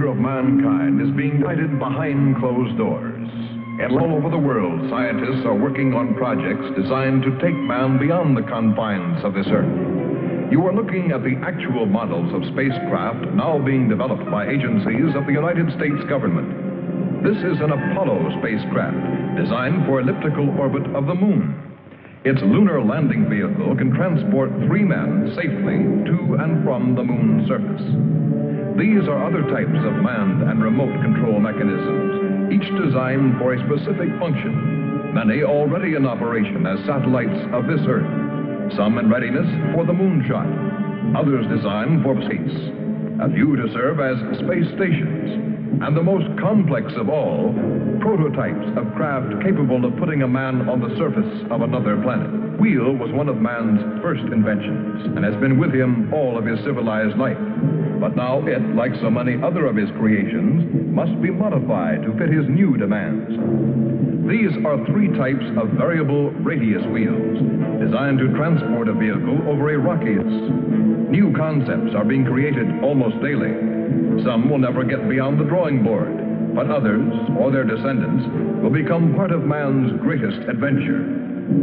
future of mankind is being guided behind closed doors. And all over the world, scientists are working on projects designed to take man beyond the confines of this Earth. You are looking at the actual models of spacecraft now being developed by agencies of the United States government. This is an Apollo spacecraft designed for elliptical orbit of the moon. Its lunar landing vehicle can transport 3 men safely to and from the moon's surface. These are other types of manned and remote control mechanisms, each designed for a specific function, many already in operation as satellites of this Earth, some in readiness for the moonshot, others designed for space, a few to serve as space stations, and the most complex of all, prototypes of craft capable of putting a man on the surface of another planet. Wheel was one of man's first inventions and has been with him all of his civilized life. But now it, like so many other of his creations, must be modified to fit his new demands. These are 3 types of variable radius wheels, designed to transport a vehicle over a rockius. New concepts are being created almost daily. Some will never get beyond the drawing board, but others, or their descendants, will become part of man's greatest adventure,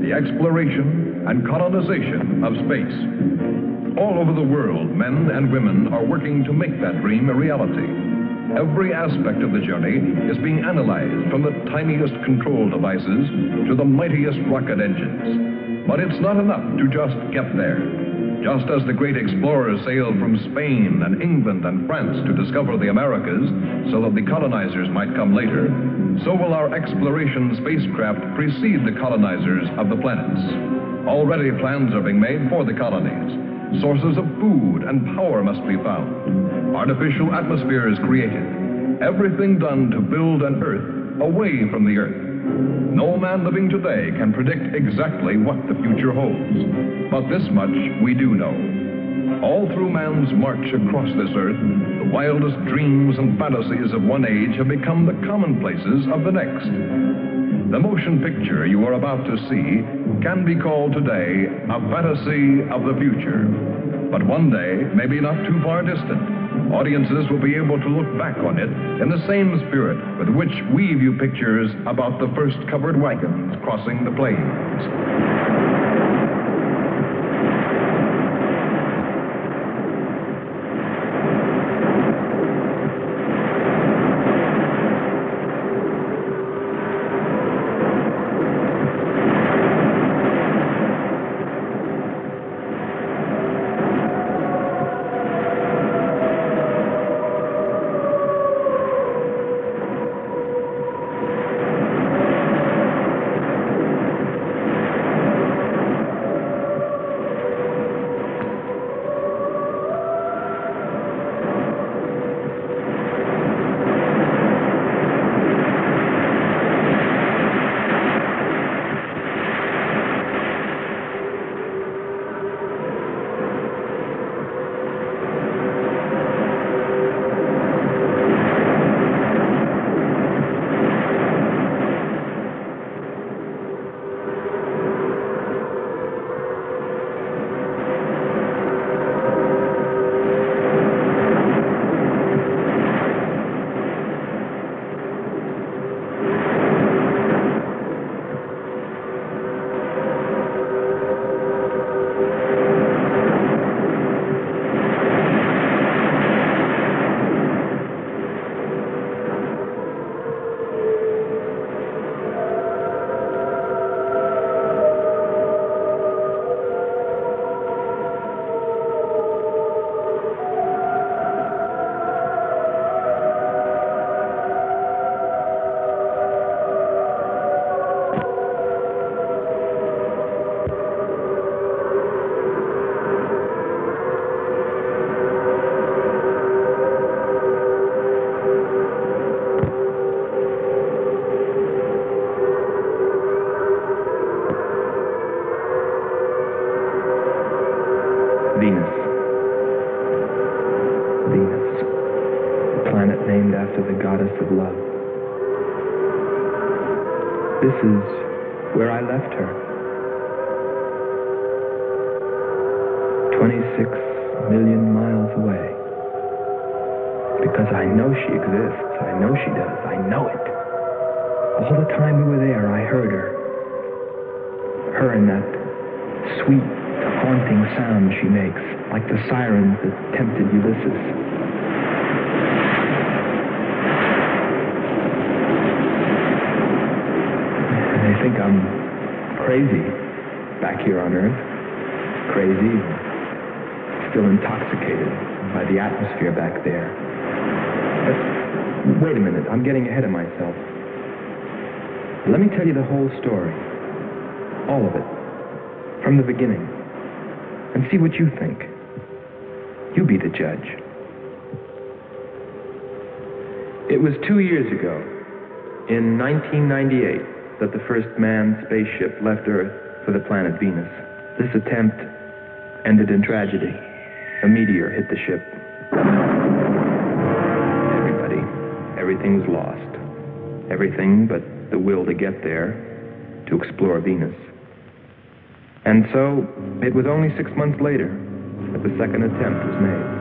the exploration and colonization of space. All over the world, men and women are working to make that dream a reality. Every aspect of the journey is being analyzed, from the tiniest control devices to the mightiest rocket engines. But it's not enough to just get there. Just as the great explorers sailed from Spain and England and France to discover the Americas so that the colonizers might come later, so will our exploration spacecraft precede the colonizers of the planets. Already plans are being made for the colonies. Sources of food and power must be found. Artificial atmospheres created. Everything done to build an Earth away from the Earth. No man living today can predict exactly what the future holds. But this much we do know. All through man's march across this Earth, the wildest dreams and fantasies of one age have become the commonplaces of the next. The motion picture you are about to see can be called today a fantasy of the future. But one day, maybe not too far distant, audiences will be able to look back on it in the same spirit with which we view pictures about the first covered wagons crossing the plains. This is where I left her. 26 million miles away. Because Because I know she exists. I know she does. I know it. All the time we were there, I heard her. Her and that sweet, haunting sound she makes, like the sirens that tempted Ulysses. They think I'm crazy back here on Earth. Crazy, still intoxicated by the atmosphere back there. But wait a minute, I'm getting ahead of myself. Let me tell you the whole story. All of it. From the beginning. And see what you think. You be the judge. It was 2 years ago, in 1998, that the first manned spaceship left Earth for the planet Venus. This attempt ended in tragedy. A meteor hit the ship. Everything was lost. Everything but the will to get there, to explore Venus. And so, it was only 6 months later that the second attempt was made.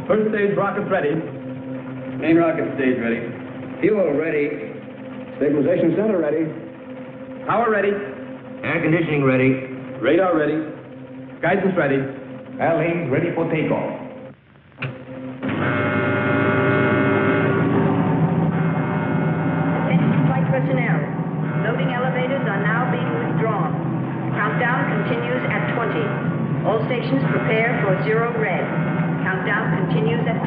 First stage rockets ready. Main rocket stage ready. Fuel ready. Stabilization center ready. Power ready. Air conditioning ready. Radar ready. Guidance ready. Airlane ready for takeoff. Attention flight personnel. Loading elevators are now being withdrawn. Countdown continues at 20. All stations prepare for 0 red. Countdown continues at 10.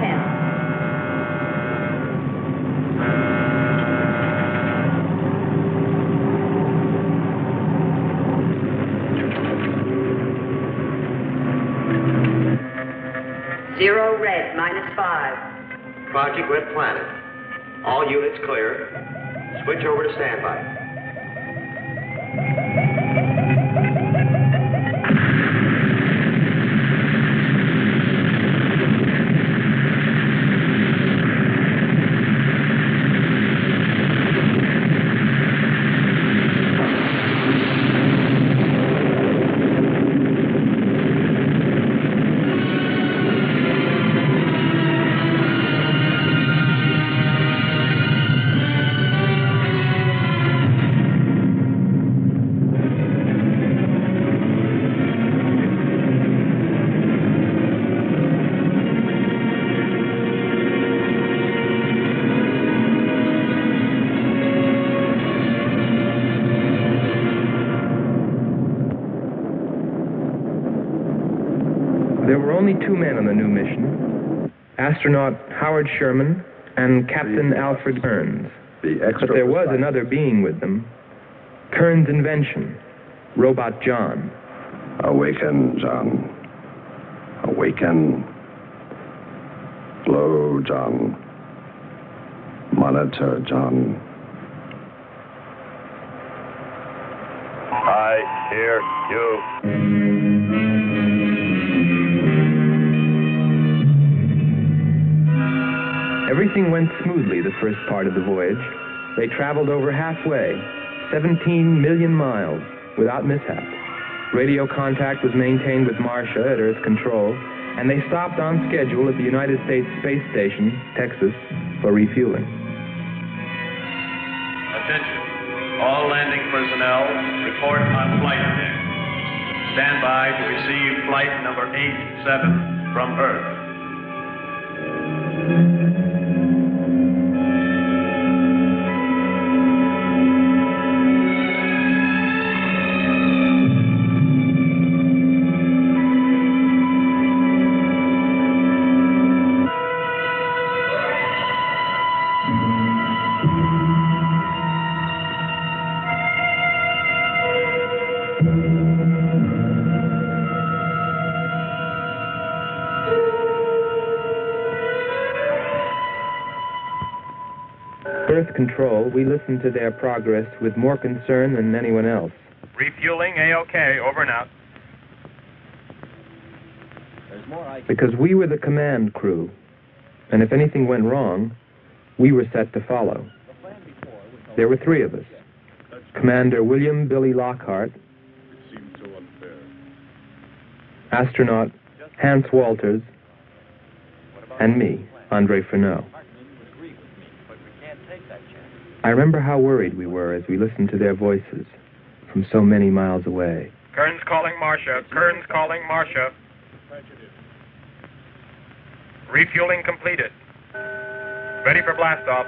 Zero red, -5. Project Red Planet. All units clear. Switch over to standby. There were only 2 men on the new mission, astronaut Howard Sherman and Captain Alfred Kearns. But there was another being with them, Kearns' invention, Robot John. Awaken, John. Awaken. Glow, John. Monitor, John. I hear you. Everything went smoothly the first part of the voyage. They traveled over halfway, 17 million miles, without mishap. Radio contact was maintained with Marcia at Earth Control, and they stopped on schedule at the United States Space Station, Texas, for refueling. Attention. All landing personnel, report on flight deck. Stand by to receive flight number 87 from Earth. Earth Control, we listened to their progress with more concern than anyone else. Refueling A-OK, over and out. Because we were the command crew, and if anything went wrong, we were set to follow. There were three of us. Commander William Billy Lockhart, astronaut Hans Walters, and me, Andre Furneaux. I remember how worried we were as we listened to their voices from so many miles away. Kern's calling Marcia. Kern's calling Marcia. Refueling completed. Ready for blast-off.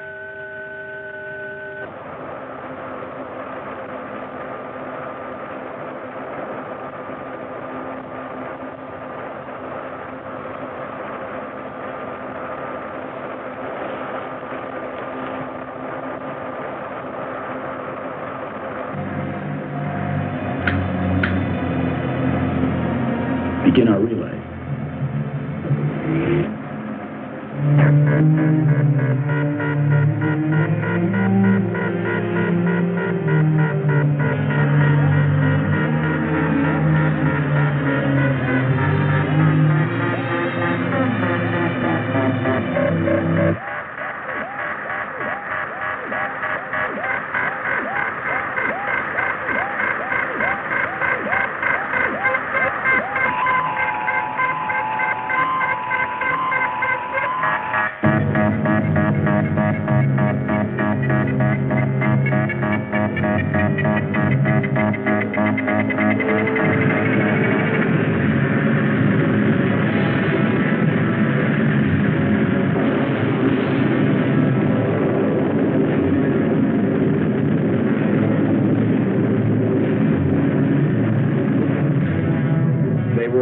Begin our relay.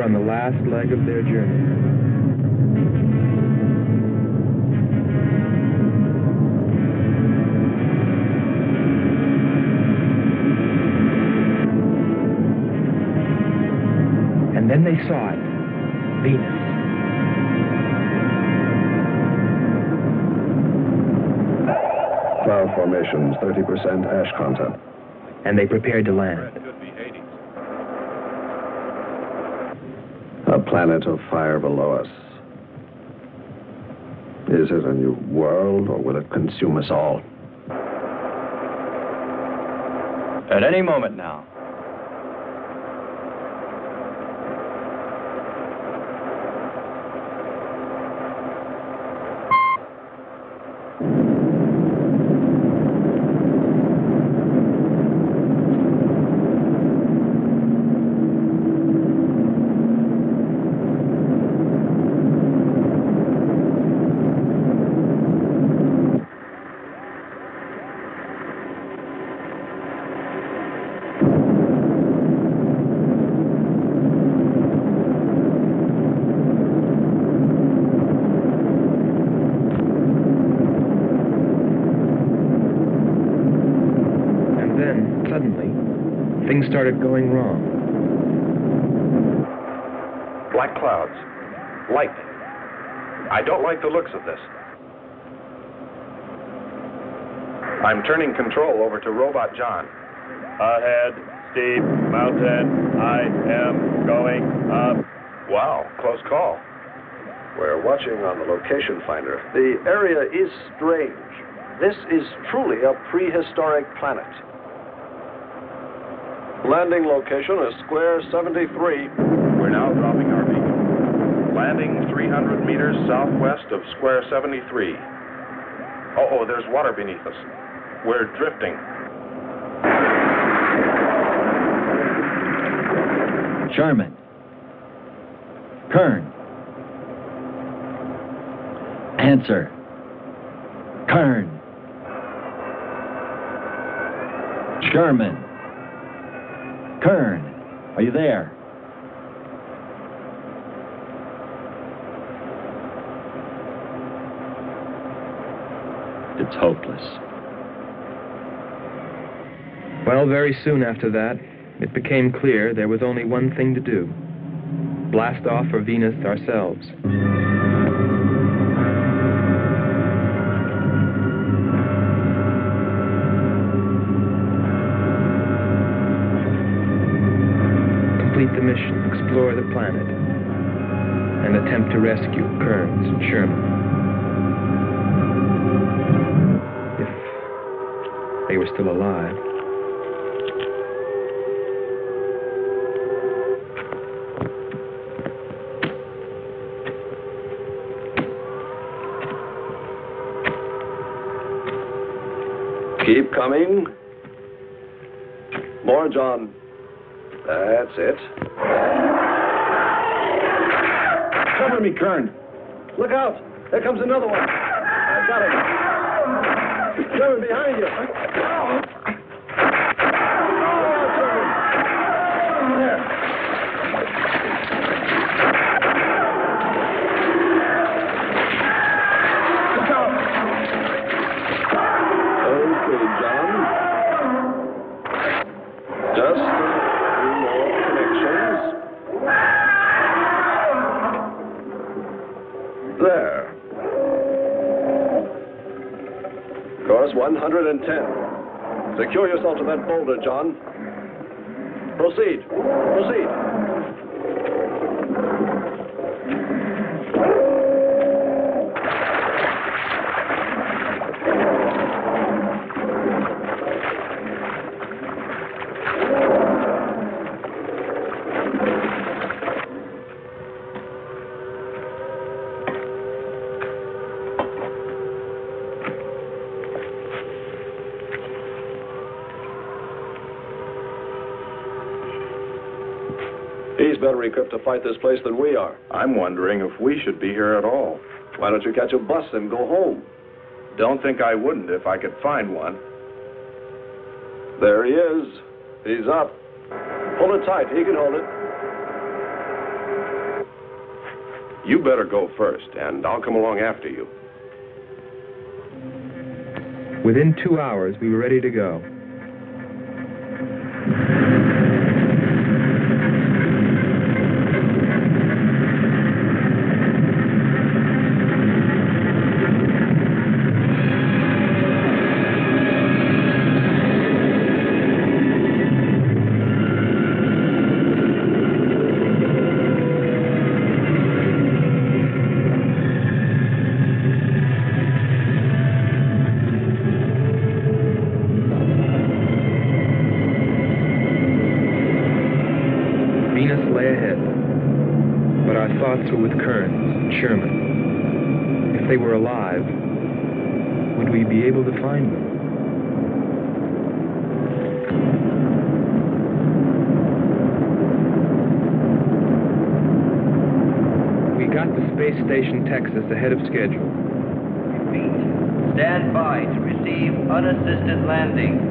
On the last leg of their journey. And then they saw it, Venus. Cloud formations, 30% ash content. And they prepared to land. A planet of fire below us. Is it a new world, or will it consume us all? At any moment now. Things started going wrong. Black clouds. Lightning. I don't like the looks of this. I'm turning control over to Robot John. Ahead, steep mountain. I am going up. Wow, close call. We're watching on the location finder. The area is strange. This is truly a prehistoric planet. Landing location is square 73. We're now dropping our beacon. Landing 300 meters southwest of square 73. Oh, there's water beneath us. We're drifting. Sherman. Kern. Answer. Kern. Sherman. Kern, are you there? It's hopeless. Well, very soon after that, it became clear there was only one thing to do. Blast off for Venus ourselves. explore the planet and attempt to rescue Kearns and Sherman. If they were still alive. Keep coming. More, John. That's it. Cover me, Kern. Look out! There comes another one. I got him. Sherman, behind you. There. Look out! Okay, John. Just a few more connections. There. Course 110. Secure yourself to that boulder, John. Proceed. Proceed. He's better equipped to fight this place than we are. I'm wondering if we should be here at all. Why don't you catch a bus and go home? Don't think I wouldn't if I could find one. There he is. He's up. Hold it tight. He can hold it. You better go first, and I'll come along after you. Within 2 hours, we were ready to go. With Kearns and Sherman. If they were alive, would we be able to find them? We got to Space Station, Texas, ahead of schedule. Repeat. Stand by to receive unassisted landing.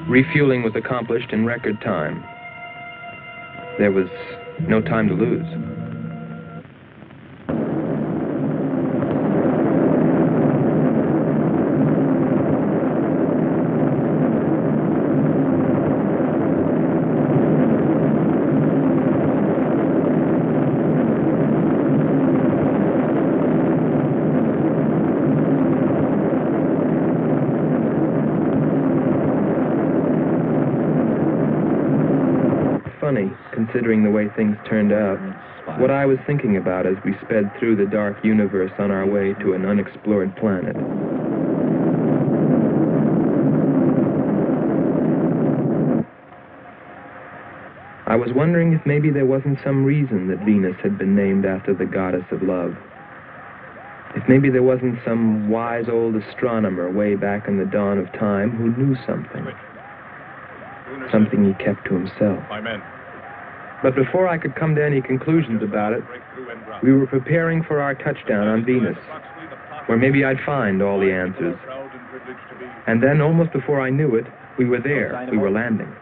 Refueling was accomplished in record time. There was no time to lose. Considering the way things turned out, what I was thinking about as we sped through the dark universe on our way to an unexplored planet. I was wondering if maybe there wasn't some reason that Venus had been named after the goddess of love. If maybe there wasn't some wise old astronomer way back in the dawn of time who knew something. Something he kept to himself. But before I could come to any conclusions about it, we were preparing for our touchdown on Venus, where maybe I'd find all the answers. And then, almost before I knew it, we were there. We were landing.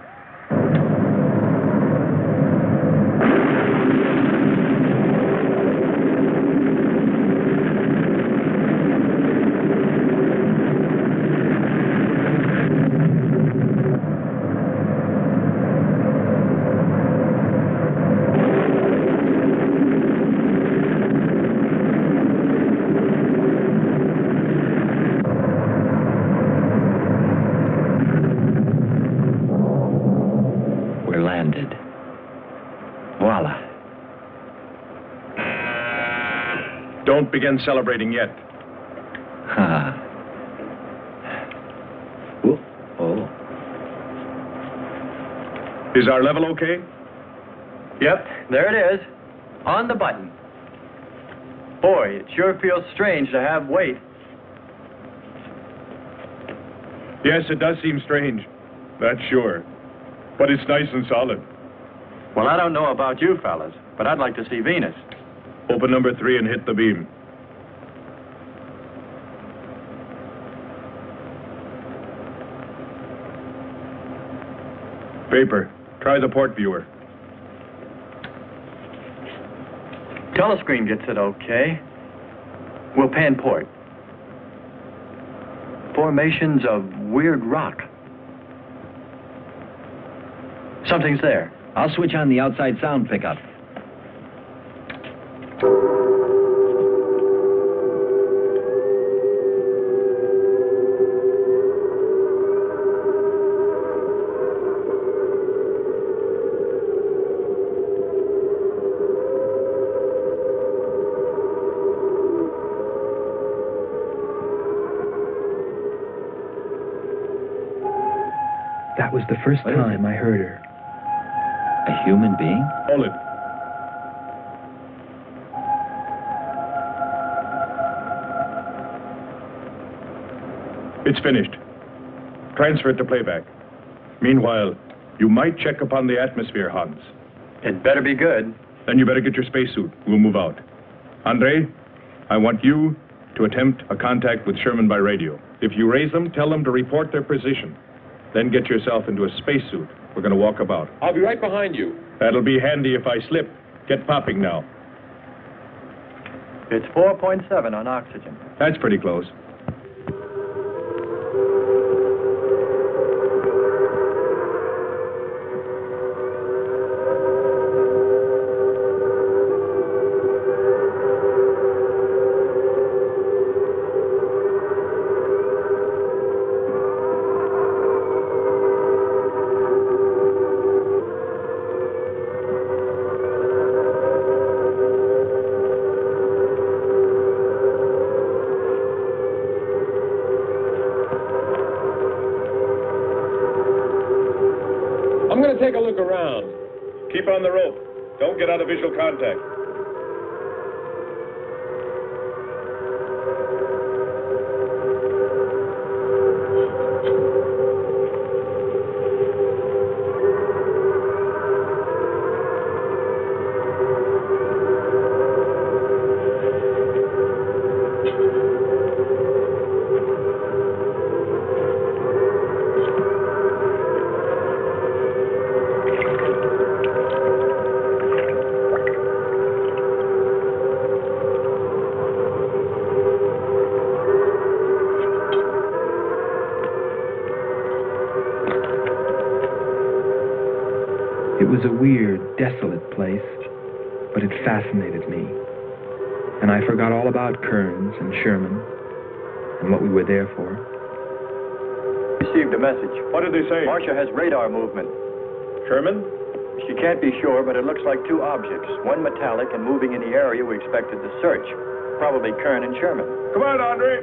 Don't begin celebrating yet. Ha. Oh. Is our level okay? Yep, there it is. On the button. Boy, it sure feels strange to have weight. Yes, it does seem strange. That's sure. But it's nice and solid. Well, I don't know about you fellas, but I'd like to see Venus. Open number 3 and hit the beam. Vapor, try the port viewer. Telescreen gets it okay. We'll pan port. Formations of weird rock. Something's there. I'll switch on the outside sound pickup. That was the first time I heard her. A human being? Hold it. It's finished. Transfer it to playback. Meanwhile, you might check upon the atmosphere, Hans. It better be good. Then you better get your spacesuit. We'll move out. Andre, I want you to attempt a contact with Sherman by radio. If you raise them, tell them to report their position. Then get yourself into a spacesuit. We're going to walk about. I'll be right behind you. That'll be handy if I slip. Get popping now. It's 4.7 on oxygen. That's pretty close. Take a look around. Keep on the rope. Don't get out of visual contact. It was a weird, desolate place, but it fascinated me. And I forgot all about Kearns and Sherman and what we were there for. Received a message. What did they say? Marcia has radar movement. Sherman? She can't be sure, but it looks like two objects. One metallic and moving in the area we expected to search. Probably Kern and Sherman. Come on, Andre.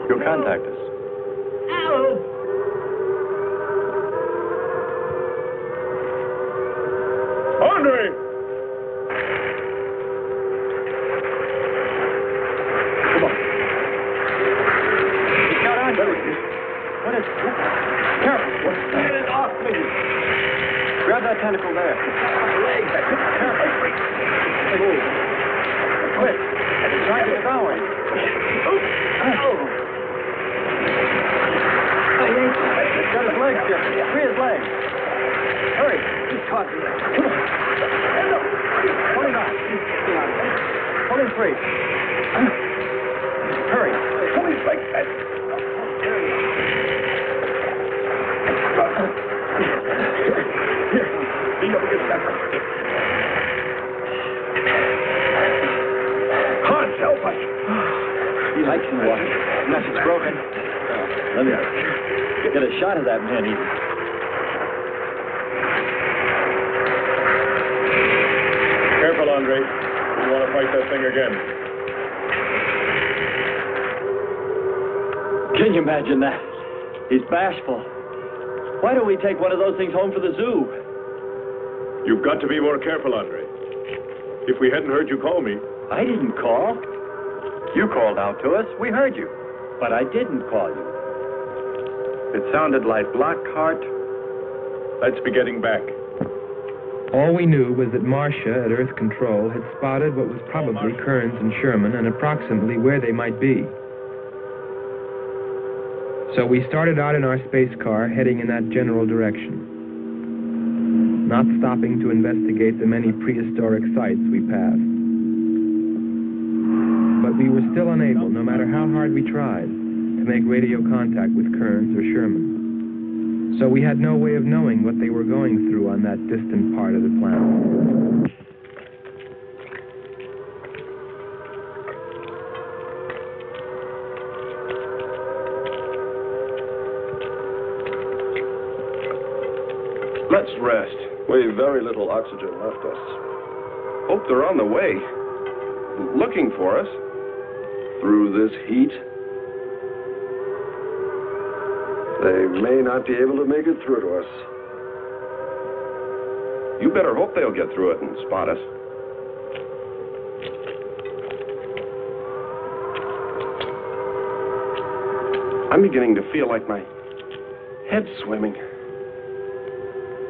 You'll contact us. Andre! Come on. He's got on. What is... Careful. Get it off me. Grab that tentacle there. My leg. Careful. Move. Quick. It's trying to devour him. He's got his legs shifted. Free his legs. Hurry. He's caught. Come on. Pull him out. Pull him free. Hurry. Pull him like that. Let me get a shot of that man. Careful, Andre. You want to fight that thing again. Can you imagine that? He's bashful. Why don't we take one of those things home for the zoo? You've got to be more careful, Andre. If we hadn't heard you call me... I didn't call. You called out to us. We heard you. But I didn't call you. It sounded like Lockhart. Let's be getting back. All we knew was that Marcia at Earth Control had spotted what was probably Kearns and Sherman and approximately where they might be. So we started out in our space car, heading in that general direction, not stopping to investigate the many prehistoric sites we passed. But we were still unable, no matter how hard we tried, to make radio contact with Kearns or Sherman. So we had no way of knowing what they were going through on that distant part of the planet. Let's rest. We've very little oxygen left us. Hope they're on the way. Looking for us. Through this heat. They may not be able to make it through to us. You better hope they'll get through it and spot us. I'm beginning to feel like my head's swimming.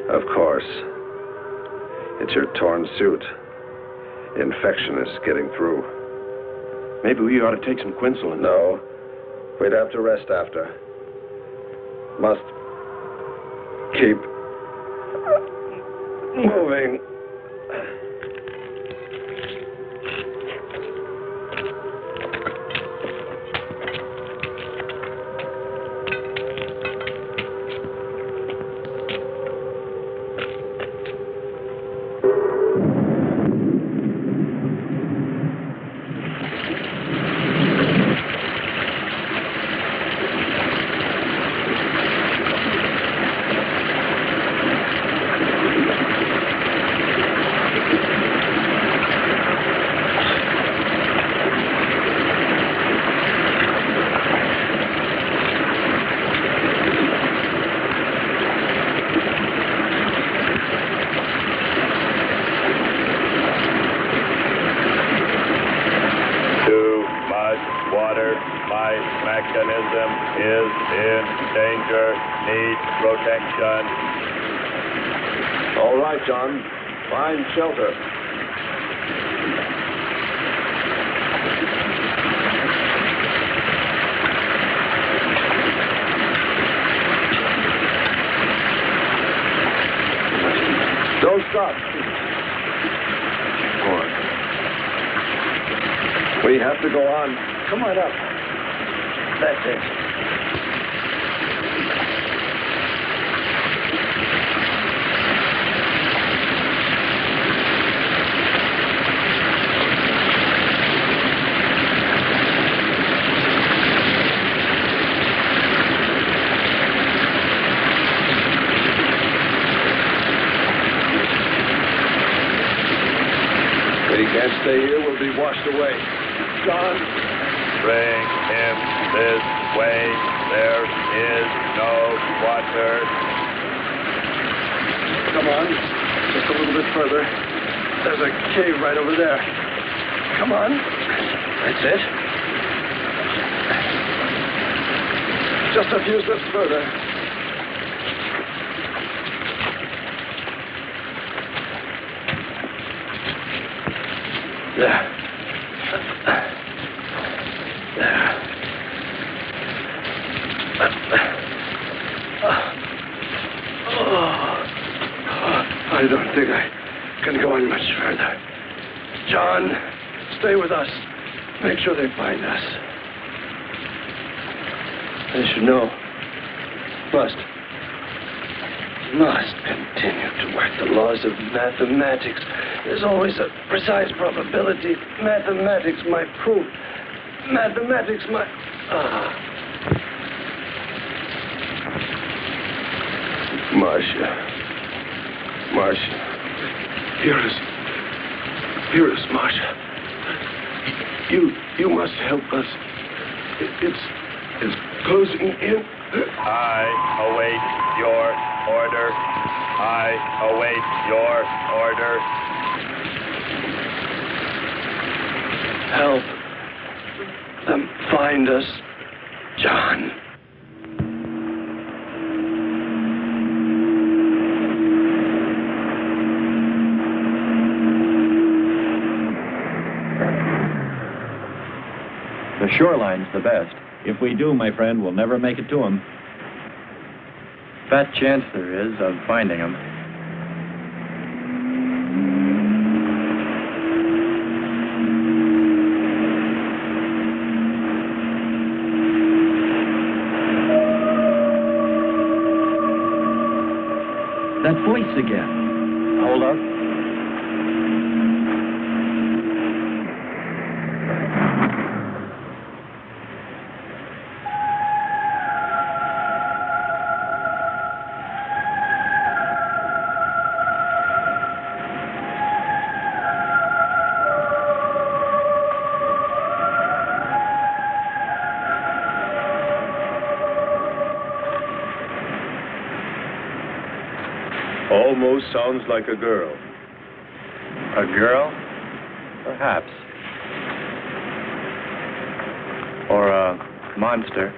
Of course. It's your torn suit. Infection is getting through. Maybe we ought to take some quinsulin. No. We'd have to rest after. Must keep moving. John, find shelter. Don't stop. Go on. We have to go on. Come on up. That's it. Can't stay here, we'll be washed away. John! Bring him this way. There is no water. Come on, just a little bit further. There's a cave right over there. Come on. That's it. Just a few steps further. There. There. I don't think I can go on much further. John, stay with us. Make sure they find us. They should know. Must continue to work the laws of mathematics. There's always a precise probability. Mathematics might prove. Mathematics might... Marcia. Hear us, Marcia. You must help us. It's closing in. I await your order. I await your order. Help them find us, John. The shoreline's the best. If we do, my friend, we'll never make it to him. Fat chance there is of finding him. That voice again. Hold up. Almost sounds like a girl. A girl? Perhaps. Or a monster.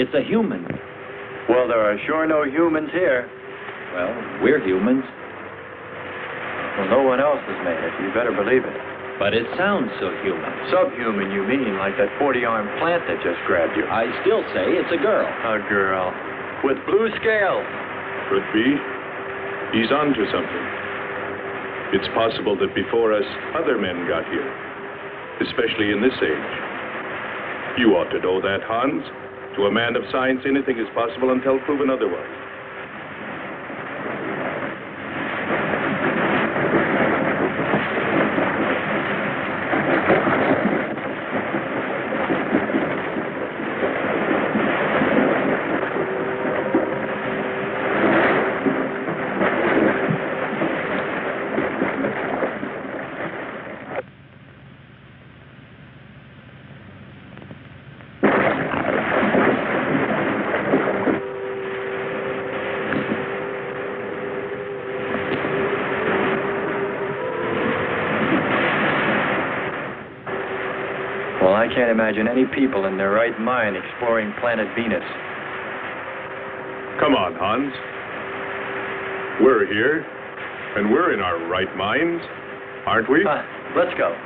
It's a human. Well, there are sure no humans here. Well, we're humans. Well, no one else has made it. You better believe it. But it sounds so human. Subhuman, you mean, like that 40-armed plant that just grabbed you. I still say it's a girl. A girl. With blue scales. Could be. He's onto something. It's possible that before us, other men got here. Especially in this age. You ought to know that, Hans. To a man of science, anything is possible until proven otherwise. I can't imagine any people in their right mind exploring planet Venus. Come on, Hans. We're here, and we're in our right minds, aren't we? Let's go.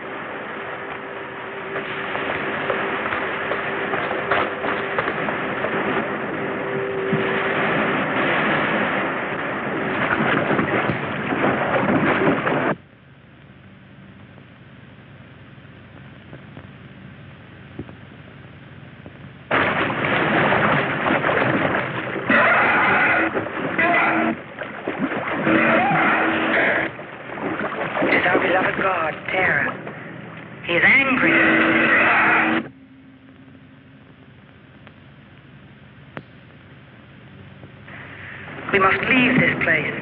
We must leave this place.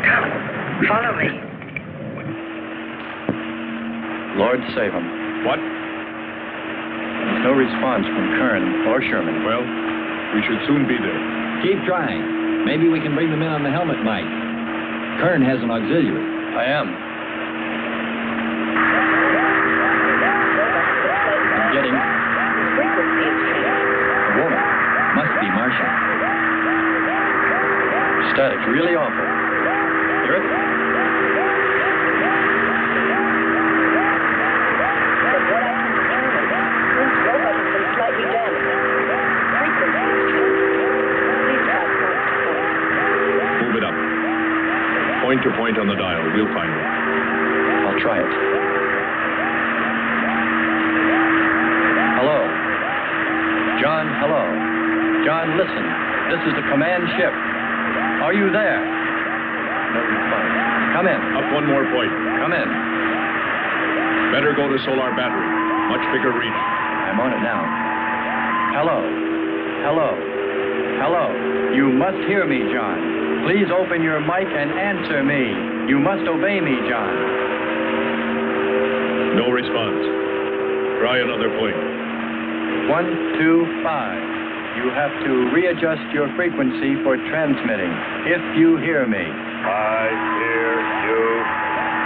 Come, follow me. Lord save him. What? There's no response from Kern or Sherman. Well, we should soon be there. Keep trying. Maybe we can bring them in on the helmet mic. Kern has an auxiliary. I am. I'm getting... Frequency is changed. A woman. Must be Martian. Static, really awful. Hear it? From what I can determine, this robot has been slightly damaged. Frequency is changed. Please try point to point. Move it up. Point to point on the dial. We'll find it. I'll try it. Hello. John, hello. John, listen. This is the command ship. Are you there? No response. Come in. Up one more point. Come in. Better go to solar battery. Much bigger reach. I'm on it now. Hello. Hello. Hello. You must hear me, John. Please open your mic and answer me. You must obey me, John. No response. Try another point. 1, 2, 5. You have to readjust your frequency for transmitting. If you hear me. I hear you.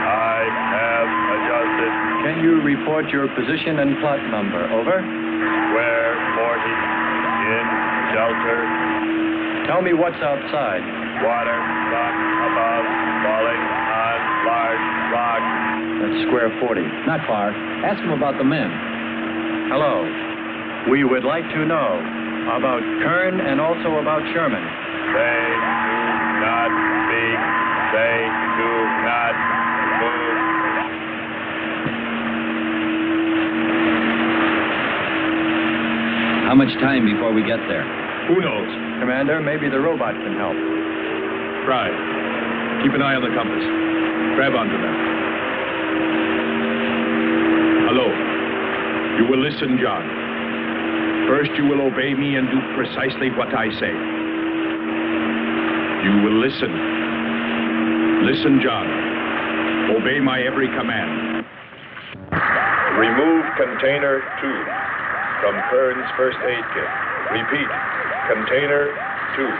I have adjusted. Can you report your position and plot number? Over. Square 40 in shelter. Tell me what's outside. Water, sun above, falling on large rocks. That's square 40. Not far. Ask him about the men. Hello. We would like to know about Kern and also about Sherman. They do not speak. They do not move. How much time before we get there? Who knows? Commander, maybe the robot can help. Try. Keep an eye on the compass. Grab onto them. Hello. You will listen, John. First, you will obey me and do precisely what I say. You will listen. Listen, John. Obey my every command. Remove container 2 from Kern's first aid kit. Repeat, container 2.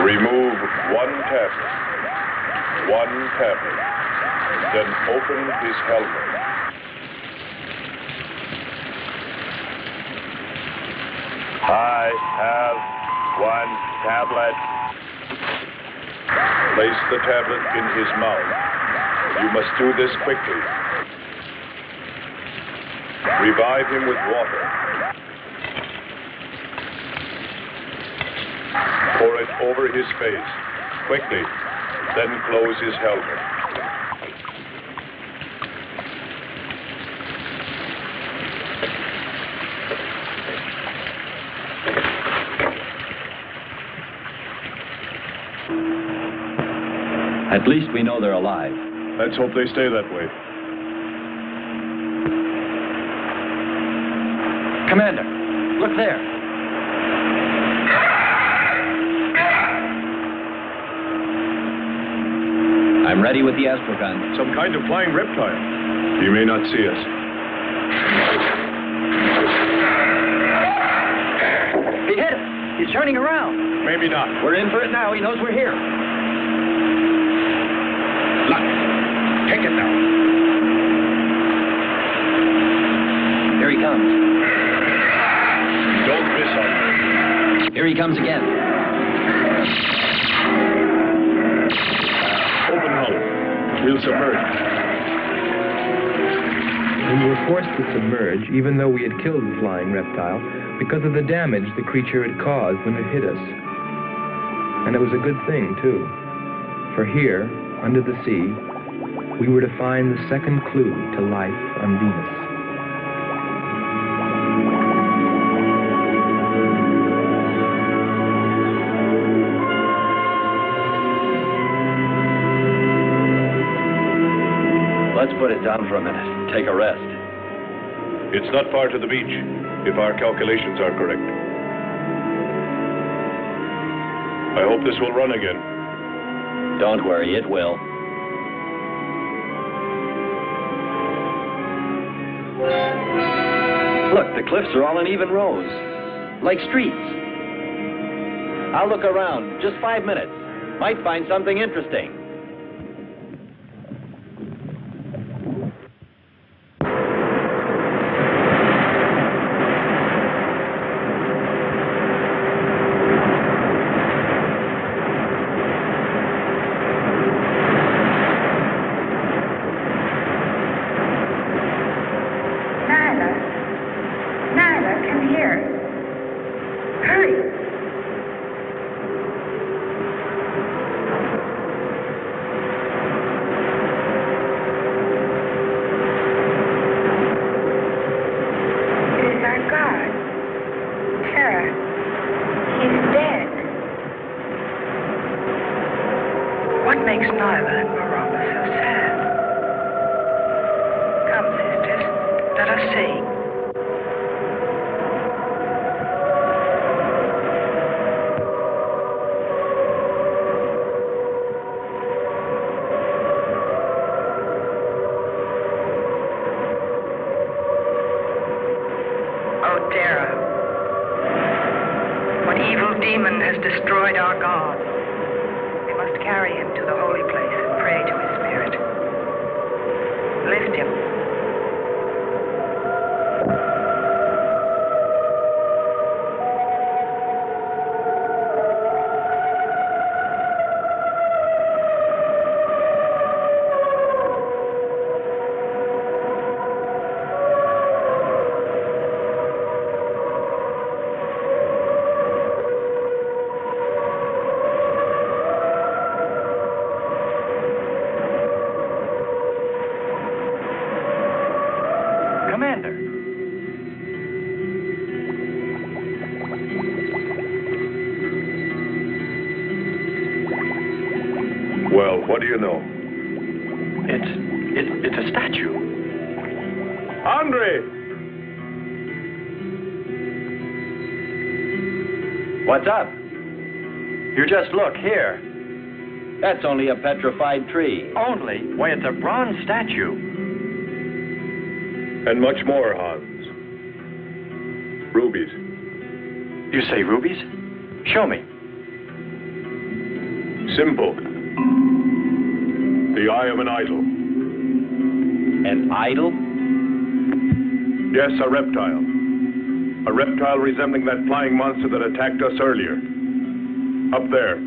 Remove 1 tablet. 1 tablet. Then open his helmet. I have 1 tablet. Place the tablet in his mouth. You must do this quickly. Revive him with water. Pour it over his face. Quickly. Then close his helmet. At least we know they're alive. Let's hope they stay that way. Commander, look there. I'm ready with the astrogun. Some kind of flying reptile. He may not see us. He hit us. He's turning around. Maybe not. We're in for it now. He knows we're here. Look. Take it now. Here he comes. Don't miss him. Here he comes again. Open hull. We'll submerge. We were forced to submerge, even though we had killed the flying reptile, because of the damage the creature had caused when it hit us. And it was a good thing, too. For here, under the sea, we were to find the second clue to life on Venus. Let's put it down for a minute. Take a rest. It's not far to the beach, if our calculations are correct. I hope this will run again. Don't worry, it will. Look, the cliffs are all in even rows, like streets. I'll look around. Just 5 minutes. Might find something interesting. Well, what do you know? It's a statue. Andre! What's up? You just look here. That's only a petrified tree. Only? Why, it's a bronze statue. And much more, Hans. Rubies. You say rubies? Show me. Simple. The eye of an idol. An idol? Yes, a reptile. A reptile resembling that flying monster that attacked us earlier. Up there.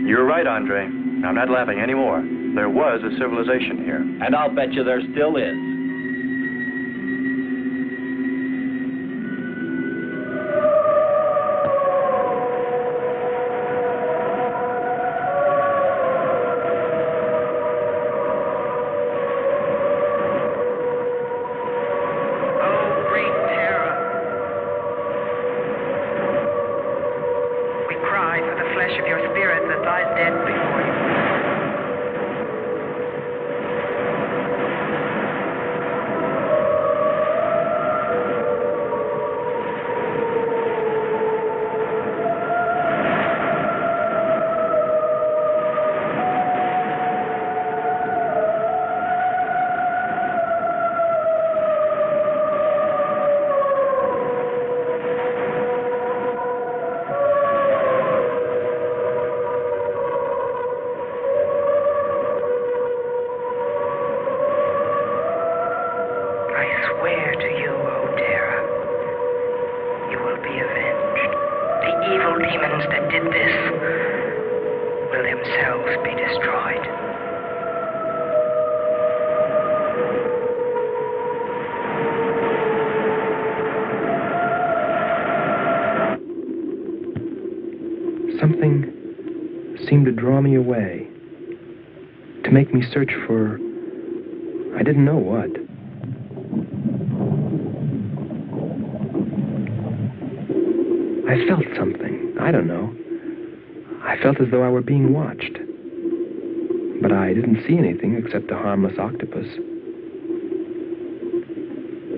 You're right, Andre. I'm not laughing anymore. There was a civilization here. And I'll bet you there still is. demons that did this will themselves be destroyed. Something seemed to draw me away, to make me search for, I didn't know what. I felt something, I don't know. I felt as though I were being watched. But I didn't see anything except a harmless octopus.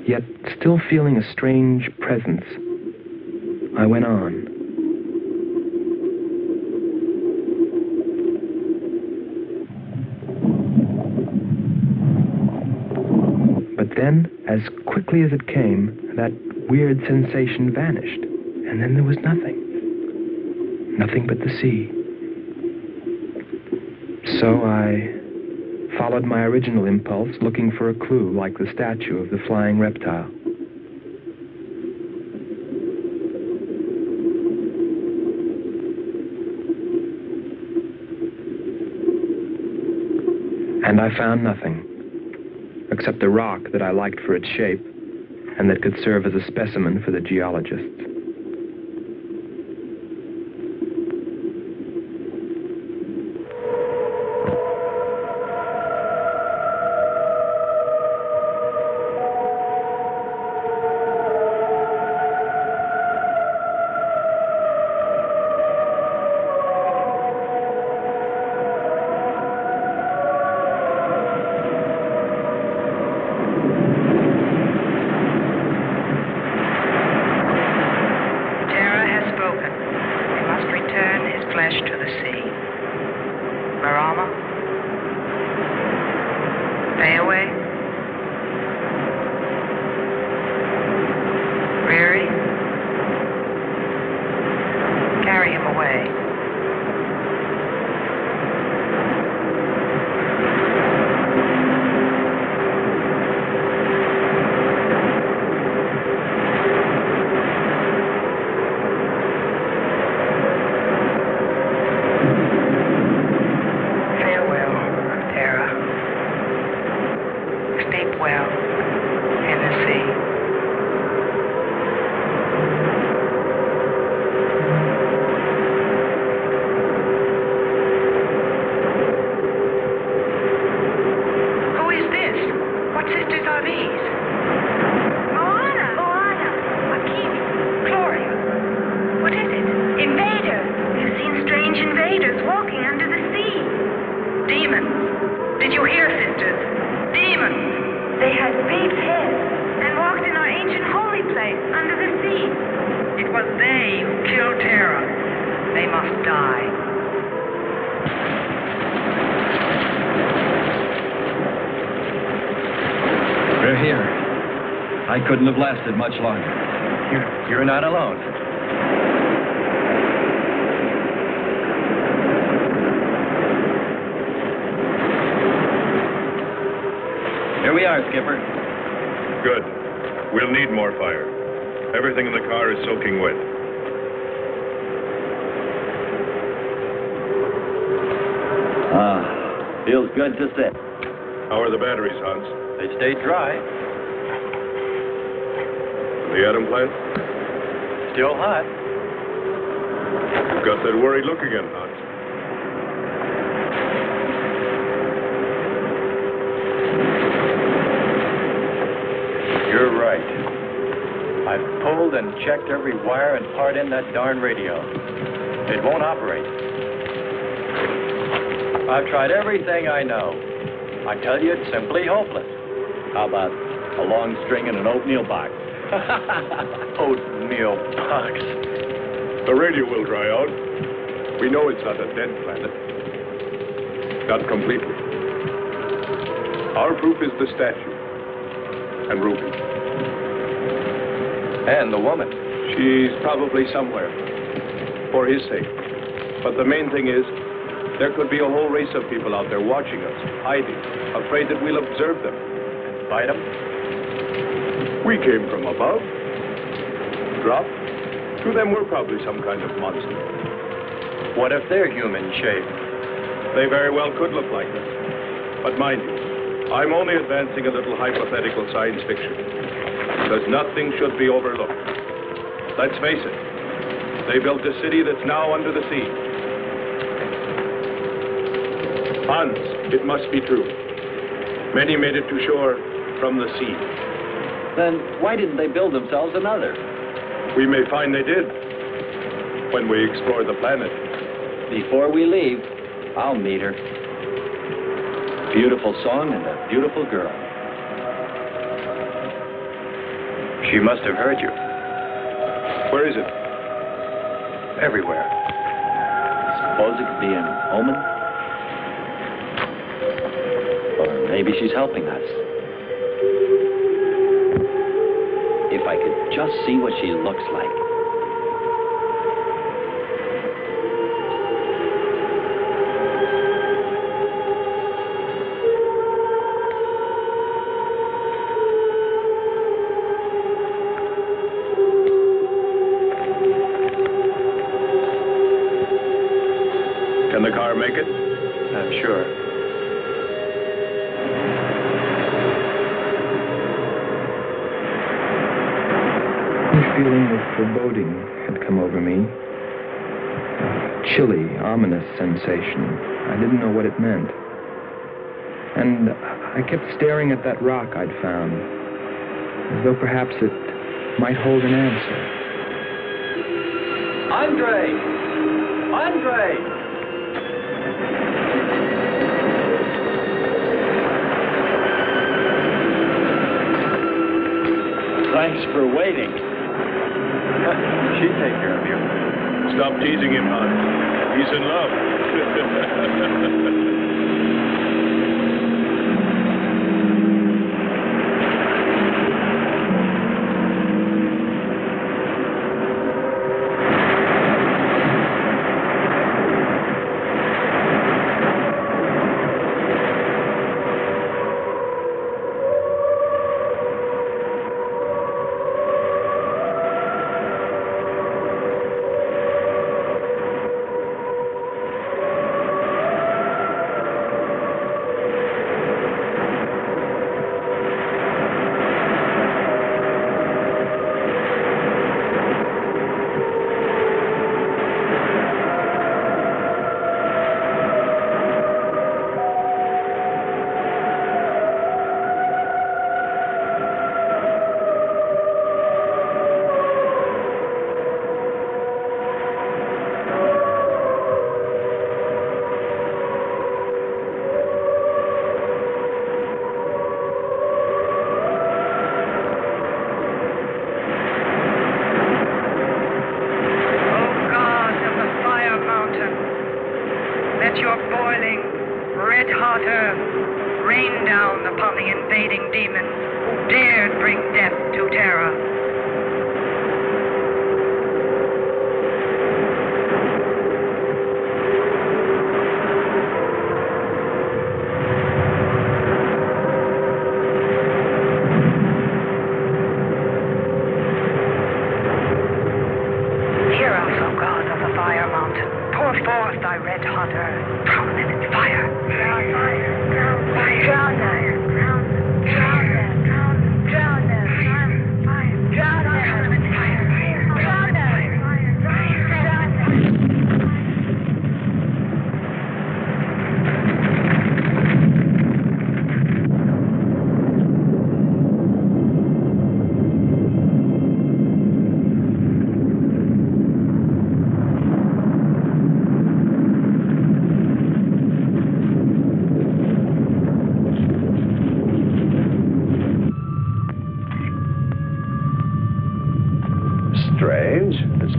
Yet, still feeling a strange presence, I went on. But then, as quickly as it came, that weird sensation vanished. And then there was nothing. Nothing but the sea. So I followed my original impulse, looking for a clue like the statue of the flying reptile. And I found nothing, except a rock that I liked for its shape and that could serve as a specimen for the geologists. Couldn't have lasted much longer. You're not alone. Here we are, Skipper. Good. We'll need more fire. Everything in the car is soaking wet. Feels good to sit. How are the batteries, Hans? They stayed dry. The atom plant? Still hot. You've got that worried look again, Hans. You're right. I've pulled and checked every wire and part in that darn radio. It won't operate. I've tried everything I know. I tell you, it's simply hopeless. How about a long string and an oatmeal box? Oatmeal box. The radio will dry out. We know it's not a dead planet. Not completely. Our proof is the statue. And Ruby. And the woman. She's probably somewhere. For his sake. But the main thing is, there could be a whole race of people out there watching us, hiding, afraid that we'll observe them. And fight them? We came from above, dropped, To them, we're probably some kind of monster. What if they're human shaped? They very well could look like us. But mind you, I'm only advancing a little hypothetical science fiction. Because nothing should be overlooked. Let's face it, they built a city that's now under the sea. Hans, it must be true. Many made it to shore from the sea. Then why didn't they build themselves another? We may find they did when we explore the planet. Before we leave, I'll meet her. Beautiful song and a beautiful girl. She must have heard you. Where is it? Everywhere. Suppose it could be an omen? Or maybe she's helping us. If I could just see what she looks like. Can the car make it? I'm sure. A feeling of foreboding had come over me. A chilly, ominous sensation. I didn't know what it meant. And I kept staring at that rock I'd found, as though perhaps it might hold an answer. Andre! Andre! Thanks for waiting. She'd take care of you. Stop teasing him, Hans. He's in love.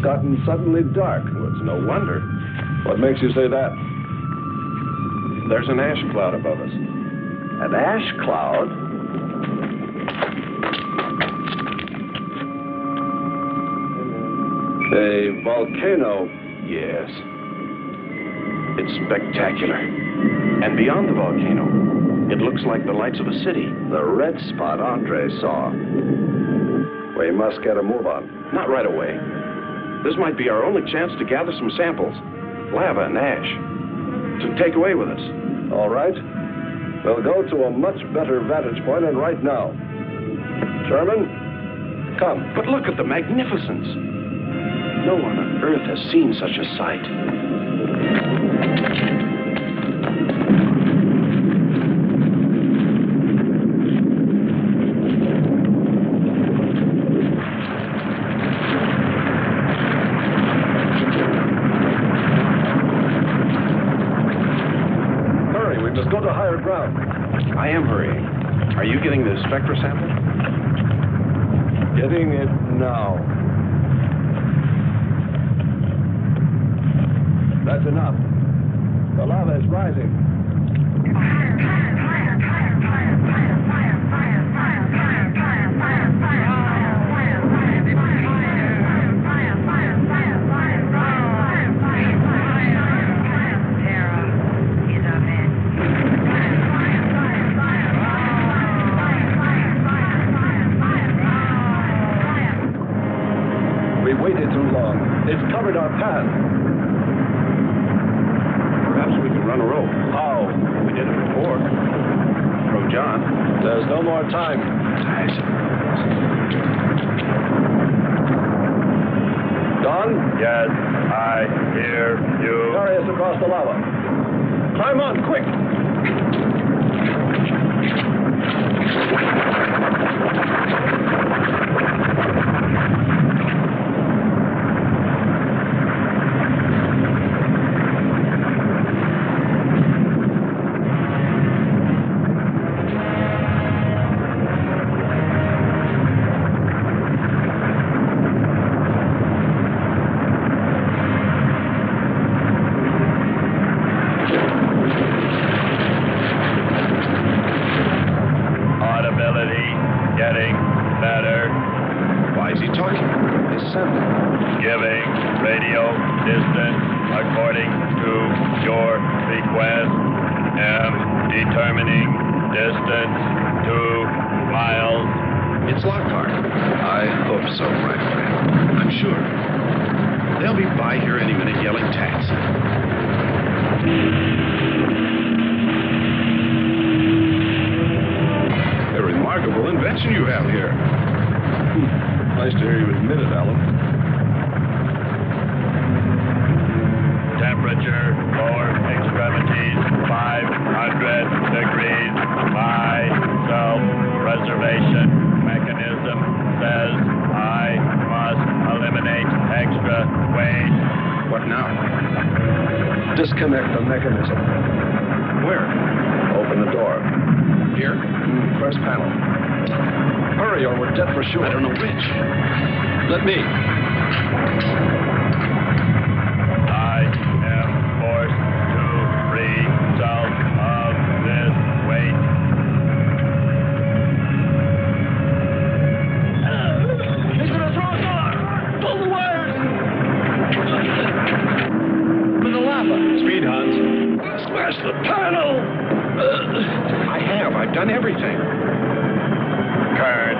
Gotten suddenly dark. Well, it's no wonder. What makes you say that? There's an ash cloud above us. An ash cloud? A volcano, yes. It's spectacular. And beyond the volcano, it looks like the lights of a city. The red spot Andre saw. We must get a move on. Not right away. This might be our only chance to gather some samples, lava and ash, to take away with us. All right. We'll go to a much better vantage point, and right now. Sherman, come. But look at the magnificence. No one on Earth has seen such a sight. Hurry, we must go to higher ground. I am hurrying. Are you getting the spectra sample? Getting it now. That's enough. The lava is rising. We waited too long. It's covered our path. Perhaps we can run a rope. How? We did it before. Throw John. There's no more time. Don? Yes, I hear you. Carry us across the lava. Climb on, quick! Disconnect the mechanism. Where? Open the door. Here? First panel. Hurry or we're dead for sure. I don't know which. Let me. I am forced to free myself of this weight. He's gonna throw us off! Pull the wires! With the lava. Speed, Hans. Smash the panel! I have. I've done everything. Kern.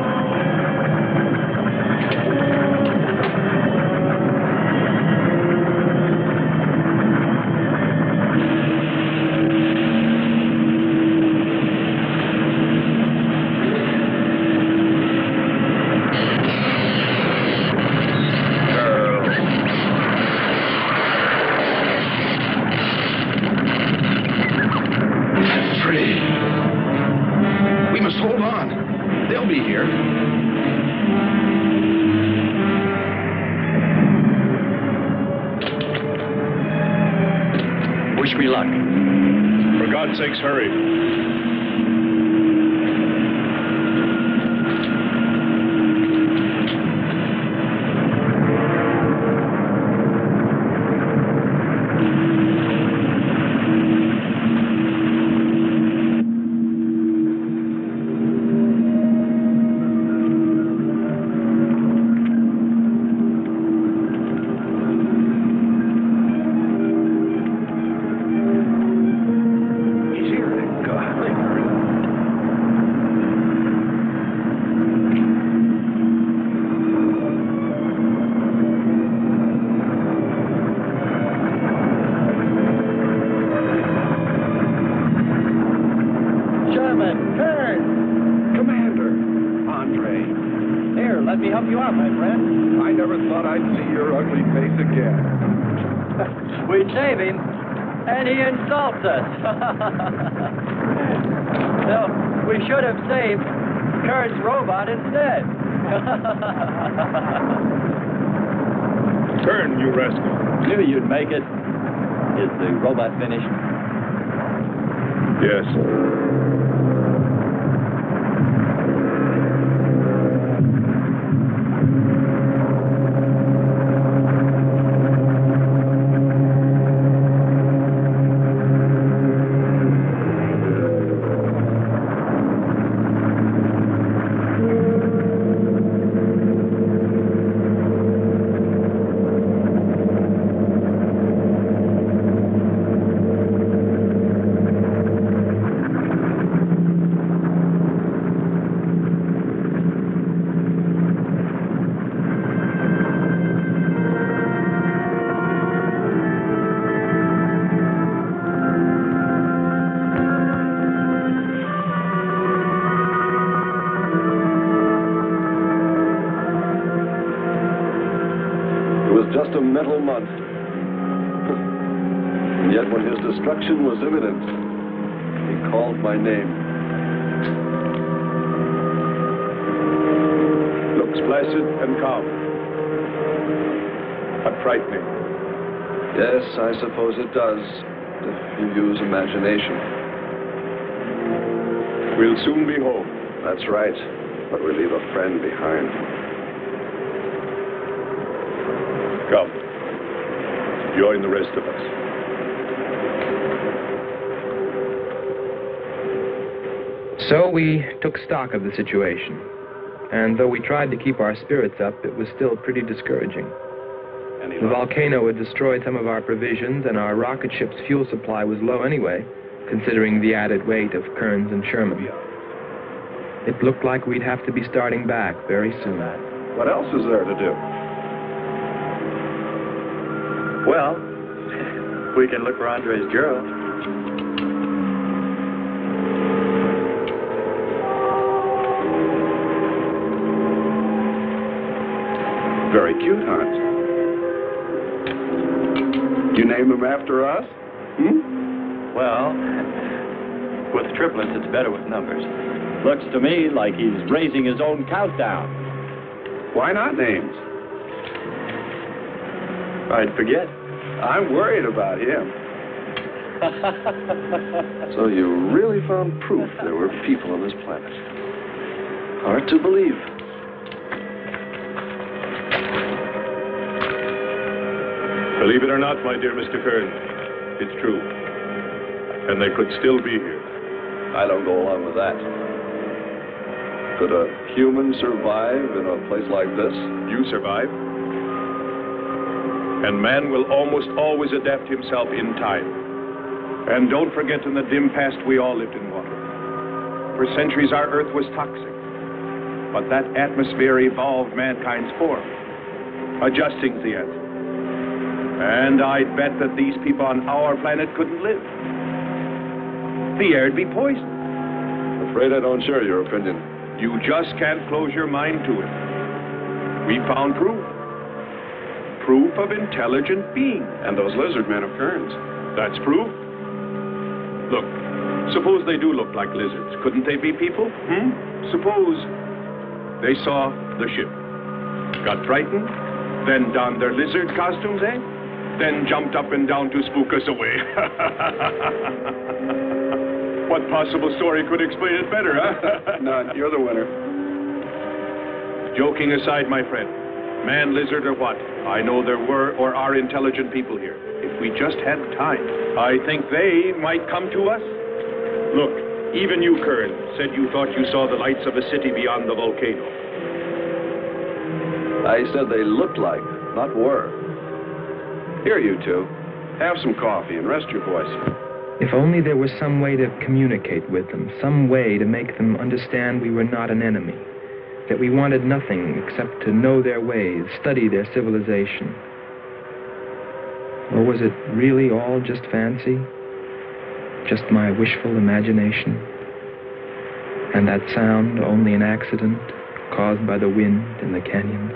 Wish me luck. For God's sakes, hurry. Let me help you out, my friend. I never thought I'd see your ugly face again. We save him, and he insults us. Well, we should have saved Kurt's robot instead. Turn, you rascal. Knew you'd make it. Is the robot finished? Yes. Just a mental month. And yet when his destruction was imminent, he called my name. Looks placid and calm. But frightening. Yes, I suppose it does, if you use imagination. We'll soon be home. That's right, but we leave a friend behind. Come. Join the rest of us. So we took stock of the situation. And though we tried to keep our spirits up, it was still pretty discouraging. The volcano had destroyed some of our provisions, and our rocket ship's fuel supply was low anyway, considering the added weight of Kearns and Sherman. It looked like we'd have to be starting back very soon. What else is there to do? Well, we can look for Andre's girl. Very cute, Hans. You name him after us? Well, with triplets, it's better with numbers. Looks to me like he's raising his own countdown. Why not names? I'd forget. I'm worried about him. So you really found proof there were people on this planet. Hard to believe. Believe it or not, my dear Mr. Kearns, it's true. And they could still be here. I don't go along with that. Could a human survive in a place like this? You survive. And man will almost always adapt himself in time. And don't forget, in the dim past, we all lived in water. For centuries, our Earth was toxic. But that atmosphere evolved mankind's form, adjusting the answer. And I'd bet that these people on our planet couldn't live. The air'd be poisoned. Afraid I don't share your opinion. You just can't close your mind to it. We found proof. Proof of intelligent being. And those lizard men of Kearns. That's proof. Look, suppose they do look like lizards. Couldn't they be people? Suppose they saw the ship, got frightened, then donned their lizard costumes, then jumped up and down to spook us away. What possible story could explain it better, huh? None. You're the winner. Joking aside, my friend, man, lizard, or what, I know there were or are intelligent people here. If we just had time, I think they might come to us. Look, even you, Kearns, said you thought you saw the lights of a city beyond the volcano. I said they looked like, not were. Here, you two. Have some coffee and rest your voice. If only there was some way to communicate with them, some way to make them understand we were not an enemy, that we wanted nothing except to know their ways, study their civilization. Or was it really all just fancy? Just my wishful imagination? And that sound only an accident, caused by the wind in the canyons.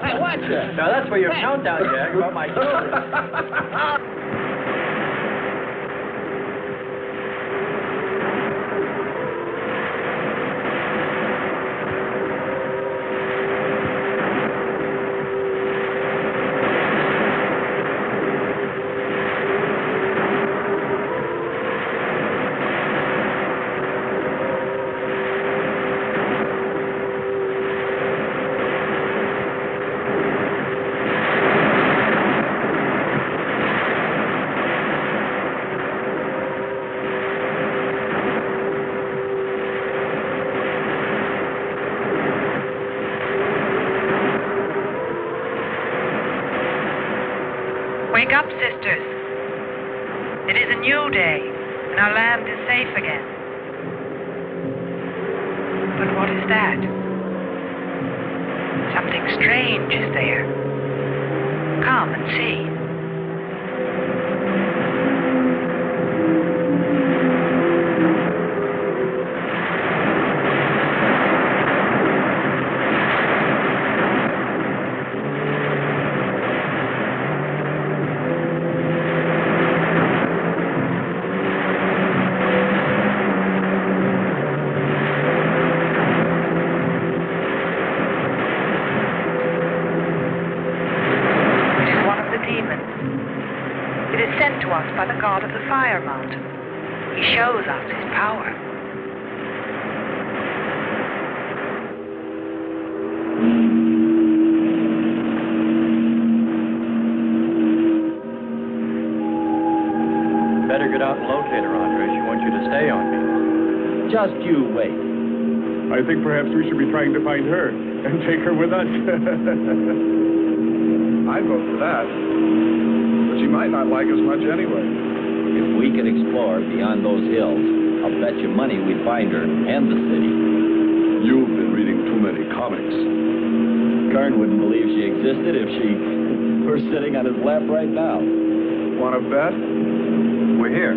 Hey, watch it. Now that's for your countdown, Jack, about my shoulder. Wake up, sisters. It is a new day, and our land is safe again. But what is that? Something strange is there. Come and see. By the god of the fire mountain. He shows us his power. Better get out and locate her, Andre. She wants you to stay on me. Just you wait. I think perhaps we should be trying to find her and take her with us. I'd vote for that. But she might not like us much anyway. If we could explore beyond those hills, I'll bet you money we'd find her and the city. You've been reading too many comics. Kern wouldn't believe she existed if she were sitting on his lap right now. Want to bet? We're here.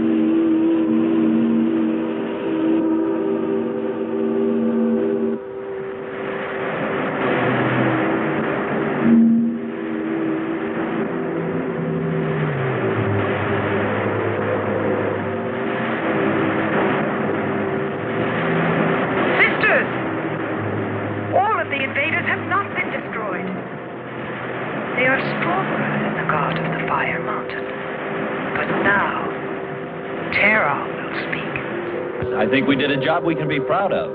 I think we did a job we can be proud of.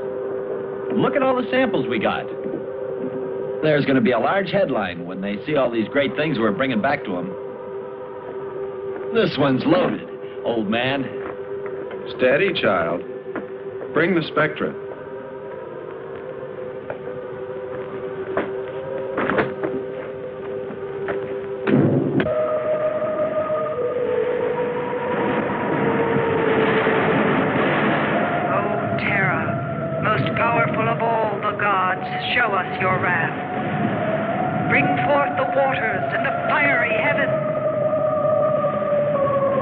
Look at all the samples we got. There's going to be a large headline when they see all these great things we're bringing back to them. This one's loaded, old man. Steady, child. Bring the spectra. Show us your wrath. Bring forth the waters and the fiery heaven.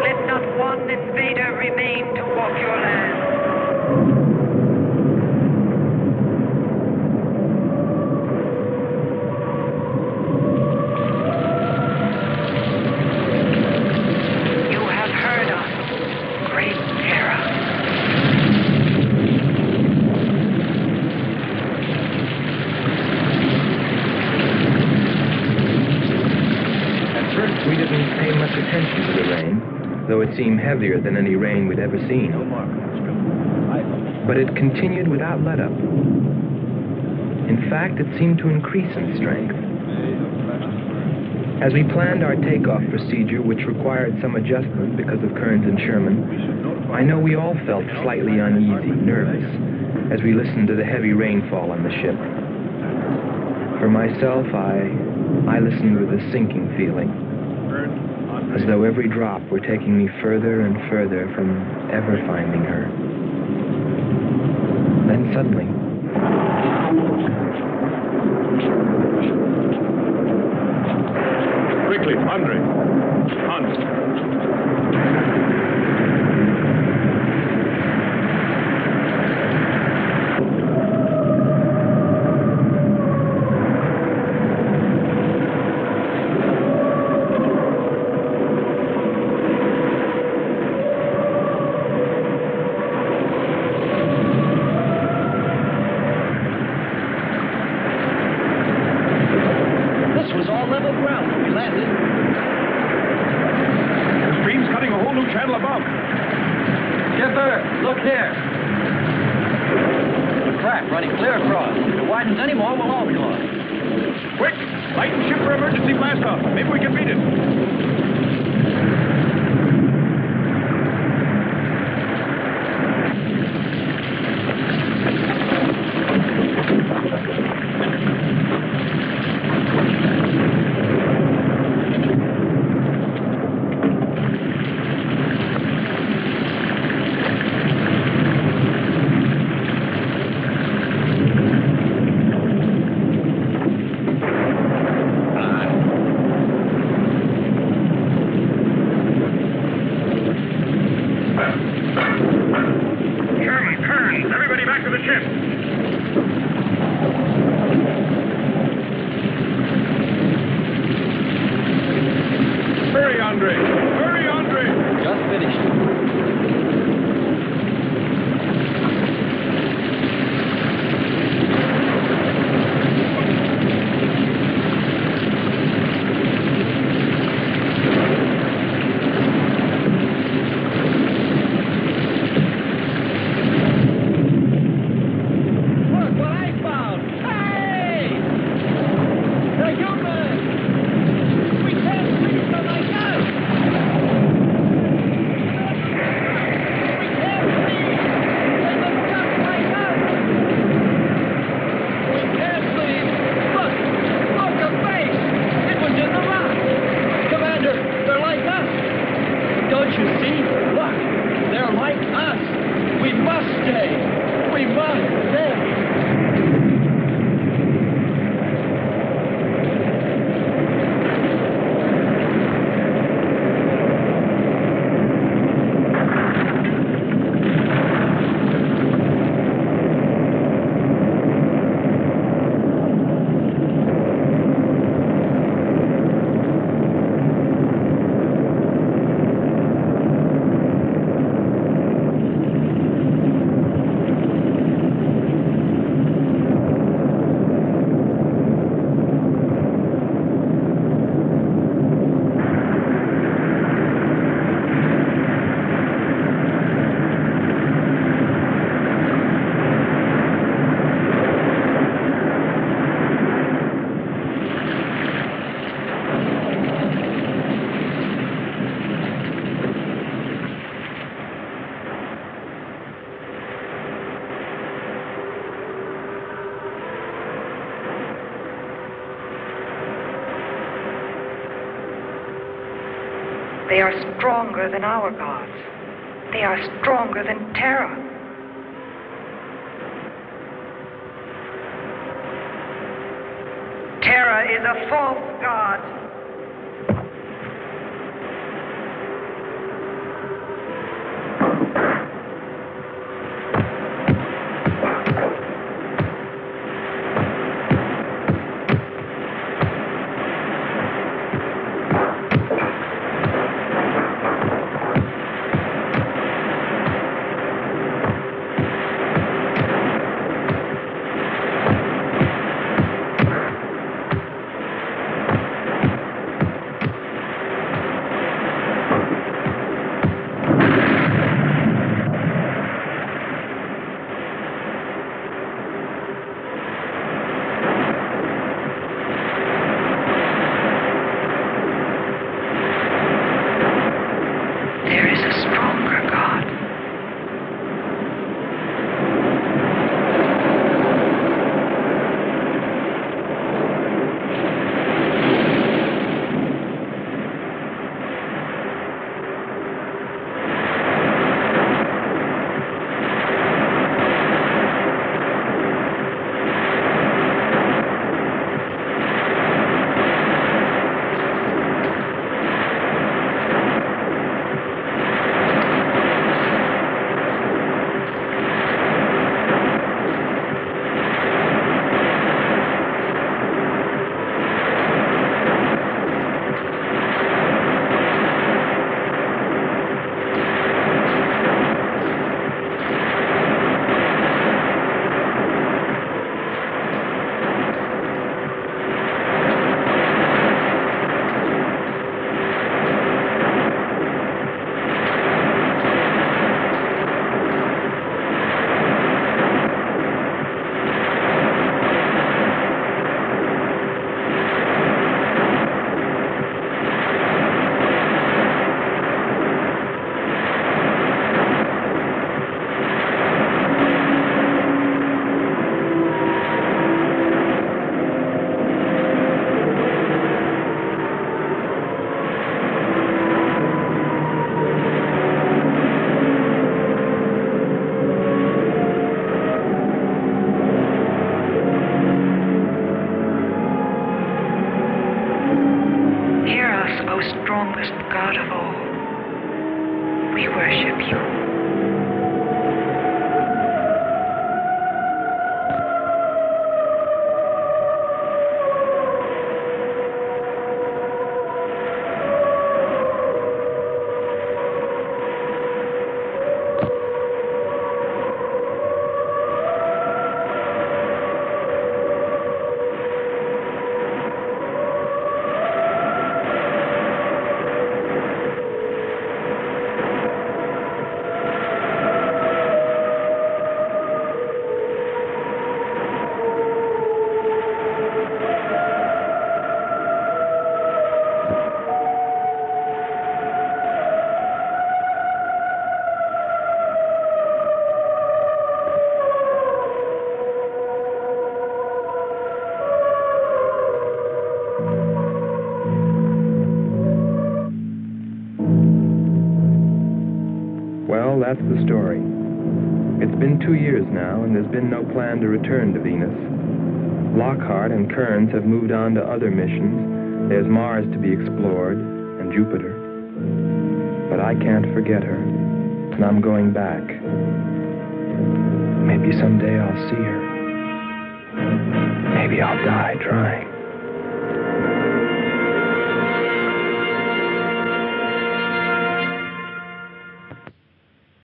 Let not one invader remain to walk your land. You have heard us, great terror. We didn't pay much attention to the rain, though it seemed heavier than any rain we'd ever seen. But it continued without let-up. In fact, it seemed to increase in strength. As we planned our takeoff procedure, which required some adjustment because of Kearns and Sherman, I know we all felt slightly uneasy, nervous, as we listened to the heavy rainfall on the ship. For myself, I listened with a sinking feeling, as though every drop were taking me further and further from ever finding her. Then suddenly, Quickly, Andre. Hans. They are stronger than our gods. They are stronger than terror. Terror is a false god. strongest God of all. We worship you. Well, that's the story. It's been 2 years now, and there's been no plan to return to Venus. Lockhart and Kearns have moved on to other missions. There's Mars to be explored, and Jupiter. But I can't forget her, and I'm going back. Maybe someday I'll see her. Maybe I'll die trying.